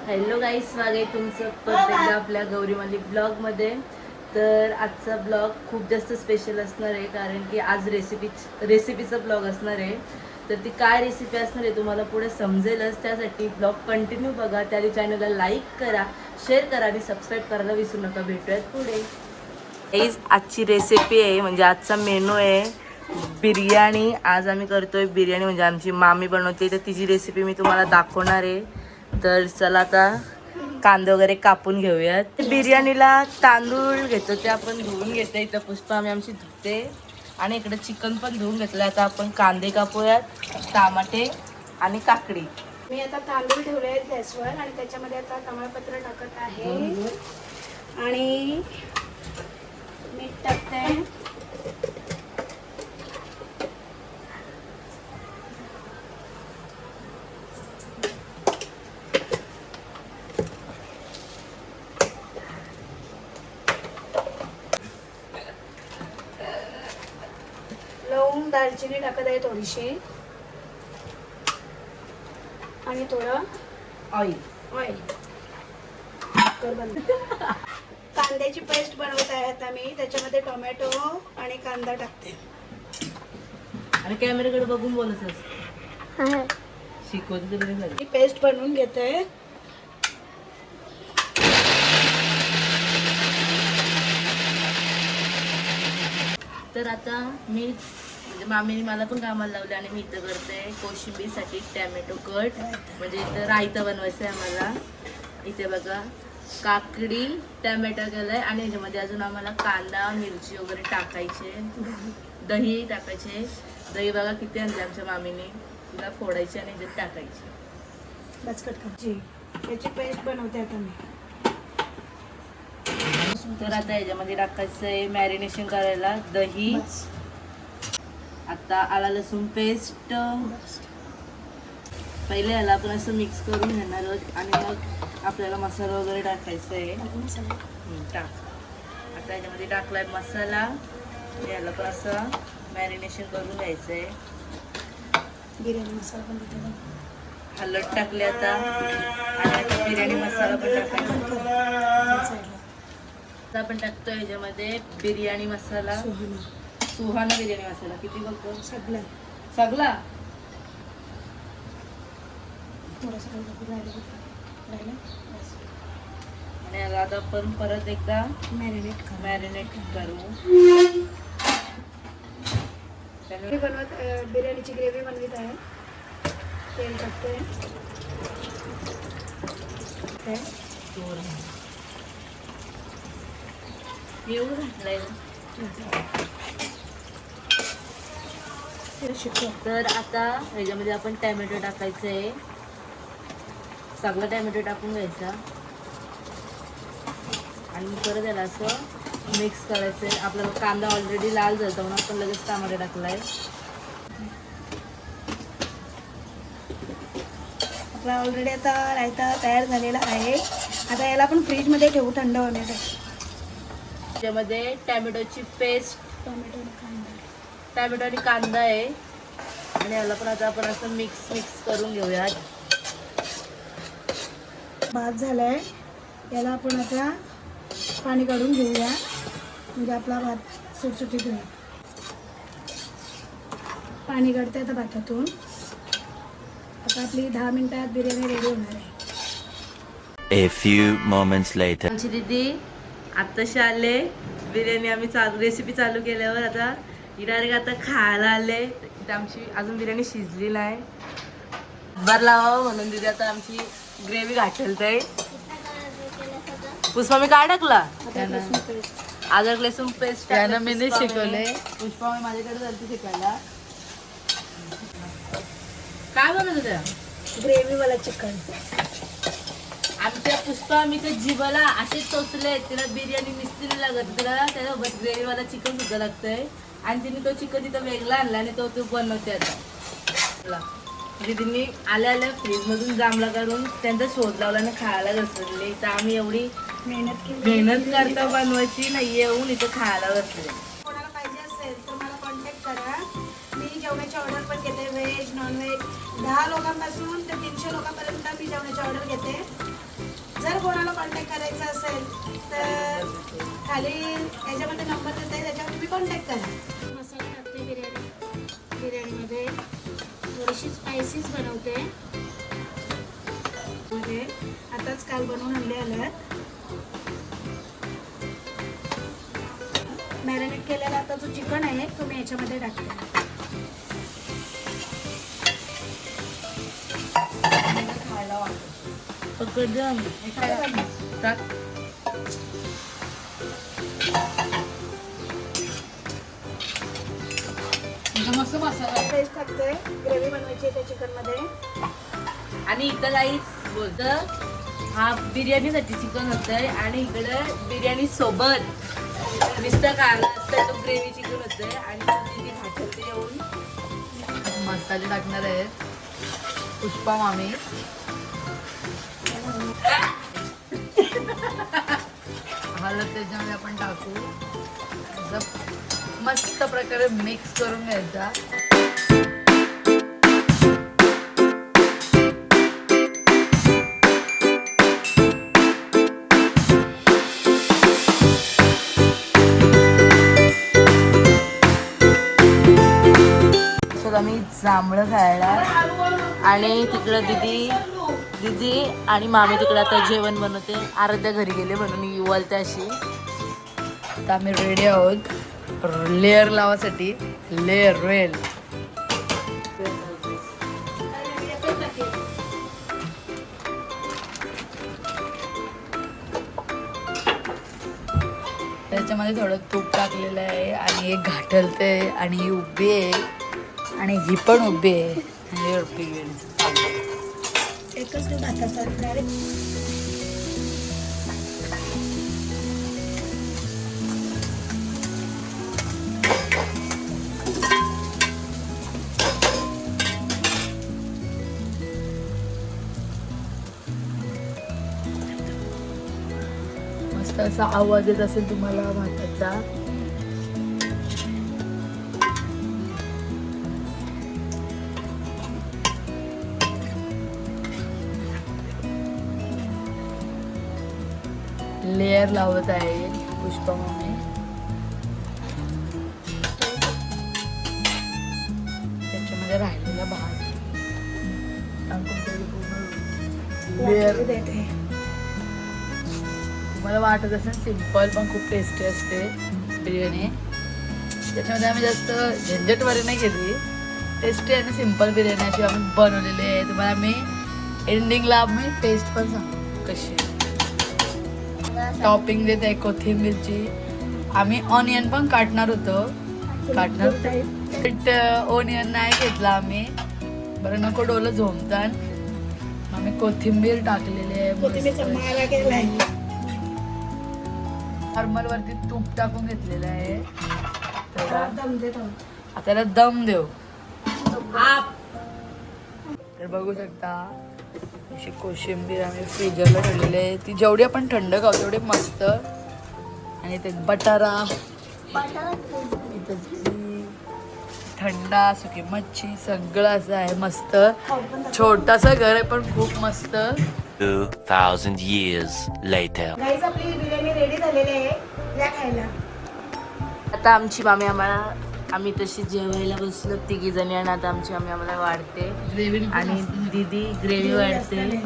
Hello guys, स्वागत आहे तुमचं परत एकदा आपल्या गौरीमाली ब्लॉगमध्ये. तर आजचा ब्लॉग खूप जास्त स्पेशल असणार आहे, कारण की आज रेसिपीचा ब्लॉग असणार आहे. तर ती काय रेसिपी असणार आहे तुम्हाला पुढे समजेलच. त्यासाठी ब्लॉग कंटिन्यू बघा, त्याआधी चॅनलला लाईक करा, शेअर करा आणि सबस्क्राईब करायला विसरू नका. भेटूयात पुढे. गाईज, आजची रेसिपी आहे म्हणजे आजचा मेनू आहे बिर्याणी. आज आम्ही करतोय बिर्याणी, म्हणजे आमची मामी बनवते, तर तिची रेसिपी मी तुम्हाला दाखवणार आहे. तर चला आता कांदे वगैरे कापून घेऊयात. बिर्याणीला तांदूळ घेतो ते आपण धुवून घेते. इथं पुष्पा आमची धुते आणि इकडे चिकन पण धुवून घेतलं. आता आपण कांदे कापूयात, टमाटे आणि काकडी. मी आता तांदूळ ठेवले आहेत गॅसवर आणि त्याच्यामध्ये आता तमालपत्र टाकत आहे आणि मीठ टाकते. लवंग दालचिनी टाकत आहे थोडीशी आणि थोडं ऑइल. कांद्याची पेस्ट बनवत आहे आता मी. त्याच्यामध्ये टोमॅटो आणि कांदा टाकते. आणि कॅमेराकडे बघून बोलत असते, शिकवते तरी झाली. पेस्ट बनवून घेते. तर आता मी म्हणजे मामीने मला पण कामाला लावले आणि मी इथं करते कोशिंबीरसाठी टॅमॅटो कट, म्हणजे इथं रायता बनवायचं आहे आम्हाला. इथे बघा काकडी टॅमॅटो केलंय आणि ह्याच्यामध्ये अजून आम्हाला कांदा मिरची वगैरे टाकायचे, दही टाकायचे. दही बघा किती आणले आमच्या मामीने. तिला फोडायची आणि ह्याच्यात टाकायची. बचकट खायची. याची पेस्ट बनवते आता मी. तर आता ह्याच्यामध्ये टाकायचं आहे मॅरिनेशन करायला दही. आता आला लसूण पेस्ट. पहिले याला आपण असं मिक्स करून घेणार आहोत आणि मग आपल्याला मसाला वगैरे टाकायचा आहे. टाक. आता ह्याच्यामध्ये टाकलाय मसाला. याला पण असं मॅरिनेशन करून घ्यायचं आहे. बिर्याणी मसाला पण हळद टाकले आता आणि आता बिर्याणी मसाला पण टाकायचा. आता आपण टाकतोय ह्याच्यामध्ये बिर्याणी मसाला. सुहाना बिर्याणी मसाला. किती बघतो? सगळा आणि आता आपण परत एकदा मॅरिनेट करू. बनवत बिर्याणीची ग्रेव्ही बनवित आहे. तेल टाकते. एवढं घातलंय. तर आता ह्याच्यामध्ये आपण टॅमॅटो टाकायचं आहे. सगळं टॅमॅटो टाकून घ्यायचा आणि परत याला असं मिक्स करायचं आहे. आपल्याला कांदा ऑलरेडी लाल झाला म्हणून आपण लगेच टमाटे टाकलाय. आपला ऑलरेडी आता रायता तयार झालेला आहे. आता याला आपण फ्रीजमध्ये ठेवू थंड होण्यासाठी. त्याच्यामध्ये टॅमॅटोची पेस्ट, टॅमॅटो आणि कांदा आहे आणि याला पण आता आपण असं मिक्स करून घेऊयात. भात झालाय. याला आपण आता पाणी काढून घेऊया, म्हणजे आपला भात सुटसुटीत होईल. पाणी काढते आता भातातून. आता आपली 10 मिनिटात बिर्याणी रेडी होणार आहे. A few moments later. आमची दीदी आत्ताशी आले. बिर्याणी आम्ही रेसिपी चालू केल्यावर आता डायरेक्ट आता खायला आले. इथे आमची अजून बिर्याणी शिजली नाही. बर लावावं म्हणून दीदी आता आमची ग्रेव्ही घालते. पुष्पा मी काय टाकला? अद्रक लसूण पेस्ट त्यानं मी नाही शिकवले. पुष्पा मी माझ्याकडे जाते शिकायला. काय बनवत त्या ग्रेव्ही वाला चिकन. आमच्या पुष्पा मी तर जिभला असे टोचले. तिला बिर्याणी मिस्त्री लागत, तिला त्याच्यासोबत ग्रेव्हीवाला चिकन सुद्धा लागतंय. आणि तिने तो चिकन तिथं वेगळा आणला आणि तो बनवते आता. दीदींनी आल्या आल्या फ्रीजमधून जांभळा काढून त्यांचा शोध लावला आणि खायला घसरले. तर आम्ही एवढी मेहनत करता बनवायची नाही, येऊन इथं खायला बसले. कोणाला पाहिजे असेल तर मला कॉन्टॅक्ट करा. मी जेवणाची ऑर्डर पण घेते, व्हेज नॉनव्हेज. 10 लोकांपासून ते 300 लोकांपर्यंत मी जेवणाची ऑर्डर घेते. करायचं असेल तर खाली याच्यामध्ये नंबर देते, त्याच्यावर तुम्ही कॉन्टॅक्ट करा. मसाला टाकते बिर्याणीमध्ये, थोडीशी स्पायसीस बनवते. मध्ये आताच काल बनवून आणले आल्यात. मॅरिनेट केलेला आता जो चिकन आहे तो मी याच्यामध्ये टाकते. टाक. मस्त मसाला पेस्ट टाकते, ग्रेव्ही बनवायची आहे त्या चिकनमध्ये. आणि इथं काहीच बोलतं हा बिर्याणीसाठी चिकन होतंय आणि इकडं बिर्याणी सोबत नुसतं काढलं असतं तो ग्रेव्ही चिकन होतंय. आणि तिथे भाकरते येऊन मसाले टाकणार आहेत पुष्पा मामी. हळद त्याच्यामध्ये आपण टाकू, मस्त प्रकारे मिक्स करून घ्यायचा. आम्ही जांभळं खायला आणि तिकडं दीदी आणि मामी तिकडं आता जेवण बनवते. आराध्या घरी गेले म्हणून युवलते अशी. आता आम्ही रेडी आहोत लेअर लावासाठी. लेअर रेल त्याच्यामध्ये थोडं तूप टाकलेलं आहे आणि एक घाटलते आणि ही उभी आहे आणि ही पण उभी आहे. एकच तूप हाताचा डायरेक्ट. मस्त असा आवाज येत असेल तुम्हाला भाताचा. लेअर लावत आहे पुष्पा मम्मी. त्याच्यामध्ये राहिलेला भात लेअर देते. तुम्हाला वाटत असेल सिम्पल पण खूप टेस्टी असते बिर्याणी. त्याच्यामध्ये आम्ही जास्त झंझटवारी नाही घेतली. टेस्टी आणि सिम्पल बिर्याणी अशी आम्ही बनवलेली आहे. तुम्हाला मी एंडिंगला आम्ही टेस्ट पण सांगू कशी. टॉपिंग देते कोथिंबीरची. आम्ही ऑनियन पण काटणार होतो, बट ऑनियन नाही घेतला आम्ही. बरं नको डोलं झोमतान. आम्ही कोथिंबीर टाकलेली आहे. नॉर्मल वरती तूप टाकून घेतलेलं आहे. त्याला दम देऊ. तर बघू शकता अशी कोशिंबीर आम्ही फ्रीजरला ठेवलेली आहे. ती जेवढी आपण थंड खाऊ तेवढी मस्त. आणि ते बटारा, थंडा, सुकी मच्छी सगळं असं आहे मस्त. छोटासा घर आहे पण खूप मस्त. 2000 years later. गाईज आपली बिर्याणी रेडी झालेली आहे, या खायला. आता आमची मामी आम्ही तशी जेवायला बसलो तिघी जणी आणि आता आमची मामी आम्हाला वाढते आणि दीदी ग्रेव्ही वाढते.